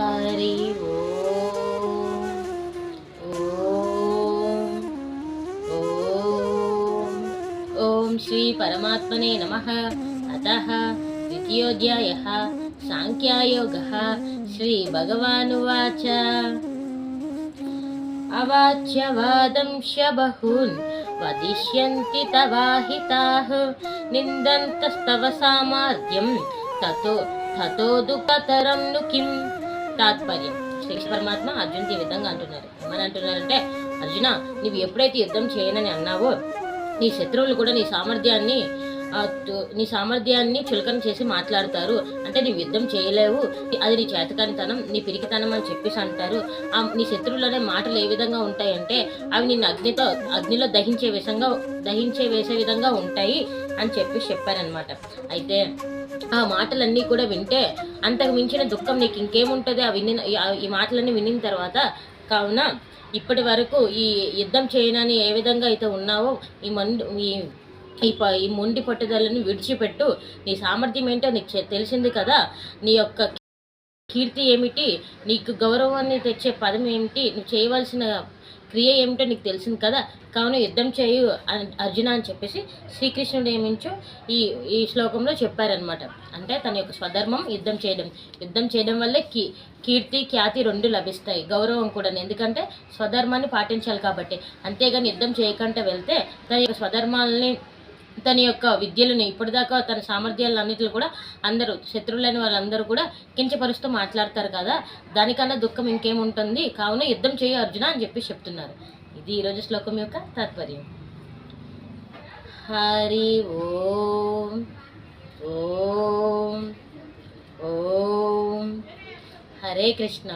हरि ओम ओम ओम ओम श्री परमात्मने नमः। अतः द्वितीयोऽध्यायः सांख्ययोगः। श्री भगवानुवाच अवाच्यवादंश बहून् वदिष्यन्ति तवाहिताः निन्दन्तस्तव सामर्थ्यं ततो दुःखतरं नु किं। తాత్పర్యం శ్రీకృష్ణ పరమాత్మ అర్జునుడికి ఈ విధంగా అంటున్నారు. ఏమని అంటున్నారంటే, అర్జున, నువ్వు ఎప్పుడైతే యుద్ధం చేయనని అన్నావో నీ శత్రువులు కూడా నీ సామర్థ్యాన్ని చులకన చేసి మాట్లాడతారు. అంటే నీవు యుద్ధం చేయలేవు, అది నీ చేతకానితనం, నీ పిరికితనం అని చెప్పేసి అంటారు. నీ శత్రువులనే మాటలు ఏ విధంగా ఉంటాయంటే అవి నిన్ను అగ్నిలో దహించే వేసే విధంగా ఉంటాయి అని చెప్పారనమాట. అయితే ఆ మాటలన్నీ కూడా వింటే అంతకు మించిన దుఃఖం నీకు ఇంకేముంటుంది ఈ మాటలన్నీ వినిన తర్వాత. కావున ఇప్పటి వరకు ఈ యుద్ధం చేయనని ఏ విధంగా అయితే ఉన్నావో ఈ మొండి పట్టుదలను విడిచిపెట్టు. నీ సామర్థ్యం ఏంటో నీకు తెలిసింది కదా, నీ యొక్క కీర్తి ఏమిటి, నీకు గౌరవాన్ని తెచ్చే పదం ఏమిటి, నువ్వు చేయవలసిన క్రియ ఏమిటో నీకు తెలిసింది కదా, కావున యుద్ధం చేయు అర్జున అని చెప్పేసి శ్రీకృష్ణుడు ఏమించో ఈ శ్లోకంలో చెప్పారనమాట. అంటే తన యొక్క స్వధర్మం యుద్ధం చేయడం వల్లే కీర్తి ఖ్యాతి రెండు లభిస్తాయి, గౌరవం కూడా. ఎందుకంటే స్వధర్మాన్ని పాటించాలి కాబట్టి. అంతేగాని యుద్ధం చేయకుండా వెళ్తే తన యొక్క స్వధర్మాలని, తన యొక్క విద్యలను, ఇప్పటిదాకా తన సామర్థ్యాలన్నింటిలో కూడా అందరూ శత్రువులైన వాళ్ళందరూ కూడా కించపరుస్తూ మాట్లాడతారు కదా, దానికన్నా దుఃఖం ఇంకేముంటుంది. కావున యుద్ధం చేయ అర్జున అని చెప్పి చెప్తున్నారు. ఇది ఈరోజు శ్లోకం యొక్క తాత్పర్యం. హరి ఓం ఓం ఓం. హరే కృష్ణ.